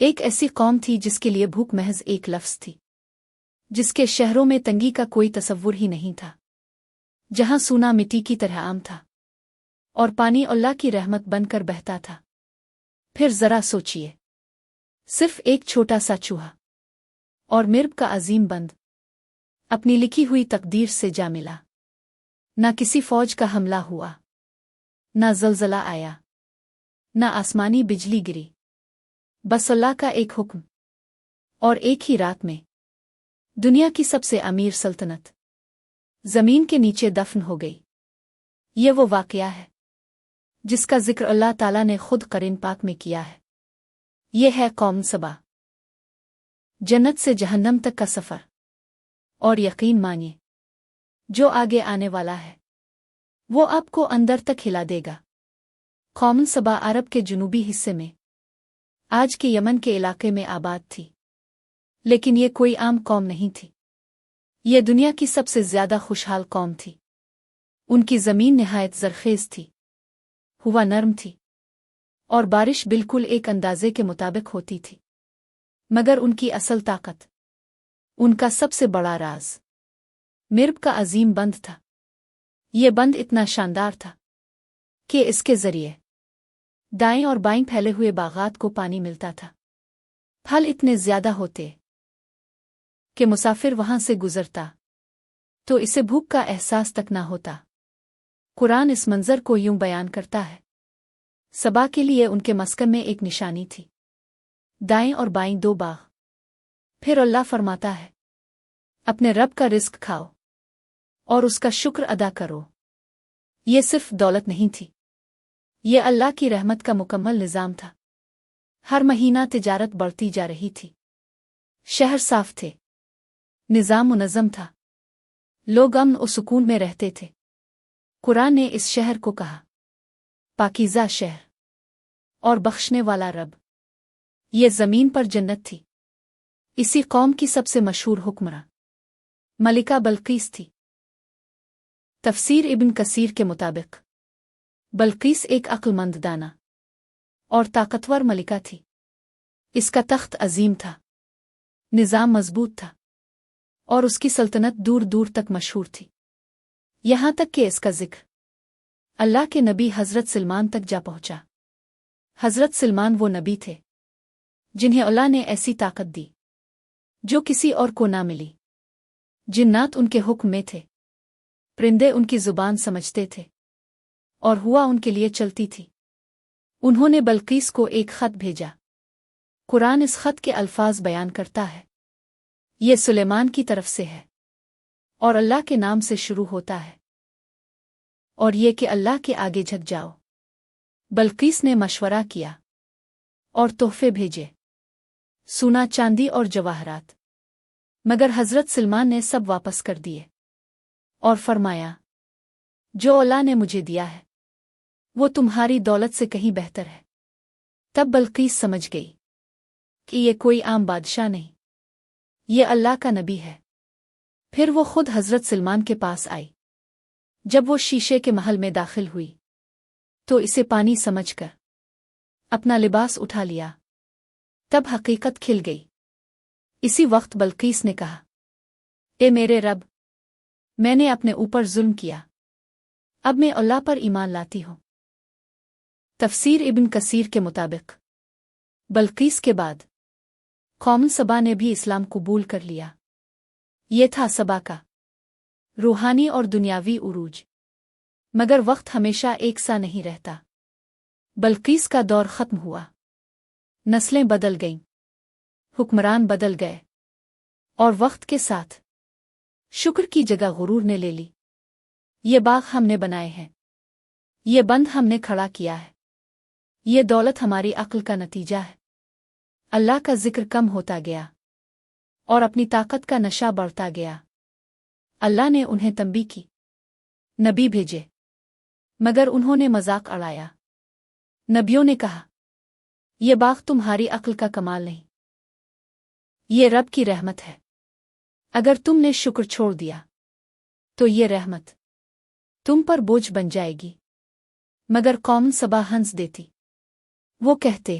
ایک ایسی قوم تھی جس کے لیے بھوک محض ایک لفظ تھی، جس کے شہروں میں تنگی کا کوئی تصور ہی نہیں تھا، جہاں سونا مٹی کی طرح عام تھا اور پانی اللہ کی رحمت بن کر بہتا تھا۔ پھر ذرا سوچئے، صرف ایک چھوٹا سا چوہا اور مرب کا عظیم بند اپنی لکھی ہوئی تقدیر سے جا ملا۔ نہ کسی فوج کا حملہ ہوا، نہ زلزلہ آیا، نہ آسمانی بجلی گری، بس اللہ کا ایک حکم، اور ایک ہی رات میں دنیا کی سب سے امیر سلطنت زمین کے نیچے دفن ہو گئی۔ یہ وہ واقعہ ہے جس کا ذکر اللہ تعالیٰ نے خود قرآن پاک میں کیا ہے۔ یہ ہے قوم سبا۔ جنت سے جہنم تک کا سفر، اور یقین مانیے جو آگے آنے والا ہے وہ آپ کو اندر تک ہلا دے گا۔ قوم سبا عرب کے جنوبی حصے میں آج کے یمن کے علاقے میں آباد تھی، لیکن یہ کوئی عام قوم نہیں تھی، یہ دنیا کی سب سے زیادہ خوشحال قوم تھی۔ ان کی زمین نہایت زرخیز تھی، ہوا نرم تھی، اور بارش بالکل ایک اندازے کے مطابق ہوتی تھی، مگر ان کی اصل طاقت، ان کا سب سے بڑا راز مرب کا عظیم بند تھا۔ یہ بند اتنا شاندار تھا کہ اس کے ذریعے دائیں اور بائیں پھیلے ہوئے باغات کو پانی ملتا تھا۔ پھل اتنے زیادہ ہوتے کہ مسافر وہاں سے گزرتا تو اسے بھوک کا احساس تک نہ ہوتا۔ قرآن اس منظر کو یوں بیان کرتا ہے، سبا کے لیے ان کے مسکن میں ایک نشانی تھی، دائیں اور بائیں دو باغ۔ پھر اللہ فرماتا ہے، اپنے رب کا رزق کھاؤ اور اس کا شکر ادا کرو۔ یہ صرف دولت نہیں تھی، یہ اللہ کی رحمت کا مکمل نظام تھا۔ ہر مہینہ تجارت بڑھتی جا رہی تھی، شہر صاف تھے، نظام منظم تھا، لوگ امن و سکون میں رہتے تھے۔ قرآن نے اس شہر کو کہا پاکیزہ شہر اور بخشنے والا رب۔ یہ زمین پر جنت تھی۔ اسی قوم کی سب سے مشہور حکمراں ملکہ بلقیس تھی۔ تفسیر ابن کثیر کے مطابق بلقیس ایک عقل مند دانا اور طاقتور ملکہ تھی۔ اس کا تخت عظیم تھا، نظام مضبوط تھا، اور اس کی سلطنت دور دور تک مشہور تھی، یہاں تک کہ اس کا ذکر اللہ کے نبی حضرت سلمان تک جا پہنچا۔ حضرت سلمان وہ نبی تھے جنہیں اللہ نے ایسی طاقت دی جو کسی اور کو نہ ملی۔ جنات ان کے حکم میں تھے، پرندے ان کی زبان سمجھتے تھے، اور ہوا ان کے لیے چلتی تھی۔ انہوں نے بلقیس کو ایک خط بھیجا۔ قرآن اس خط کے الفاظ بیان کرتا ہے، یہ سلیمان کی طرف سے ہے اور اللہ کے نام سے شروع ہوتا ہے، اور یہ کہ اللہ کے آگے جھک جاؤ۔ بلقیس نے مشورہ کیا اور تحفے بھیجے، سونا چاندی اور جواہرات، مگر حضرت سلمان نے سب واپس کر دیے اور فرمایا، جو اللہ نے مجھے دیا ہے وہ تمہاری دولت سے کہیں بہتر ہے۔ تب بلقیس سمجھ گئی کہ یہ کوئی عام بادشاہ نہیں، یہ اللہ کا نبی ہے۔ پھر وہ خود حضرت سلمان کے پاس آئی۔ جب وہ شیشے کے محل میں داخل ہوئی تو اسے پانی سمجھ کر اپنا لباس اٹھا لیا۔ تب حقیقت کھل گئی۔ اسی وقت بلقیس نے کہا، اے میرے رب، میں نے اپنے اوپر ظلم کیا، اب میں اللہ پر ایمان لاتی ہوں۔ تفسیر ابن کثیر کے مطابق بلقیس کے بعد قوم سبا نے بھی اسلام قبول کر لیا۔ یہ تھا سبا کا روحانی اور دنیاوی عروج، مگر وقت ہمیشہ ایک سا نہیں رہتا۔ بلقیس کا دور ختم ہوا، نسلیں بدل گئیں، حکمران بدل گئے، اور وقت کے ساتھ شکر کی جگہ غرور نے لے لی۔ یہ باغ ہم نے بنائے ہیں، یہ بند ہم نے کھڑا کیا ہے، یہ دولت ہماری عقل کا نتیجہ ہے۔ اللہ کا ذکر کم ہوتا گیا اور اپنی طاقت کا نشہ بڑھتا گیا۔ اللہ نے انہیں تنبیہ کی، نبی بھیجے، مگر انہوں نے مذاق اڑایا۔ نبیوں نے کہا، یہ باغ تمہاری عقل کا کمال نہیں، یہ رب کی رحمت ہے۔ اگر تم نے شکر چھوڑ دیا تو یہ رحمت تم پر بوجھ بن جائے گی۔ مگر قوم سبا ہنس دیتی، وہ کہتے،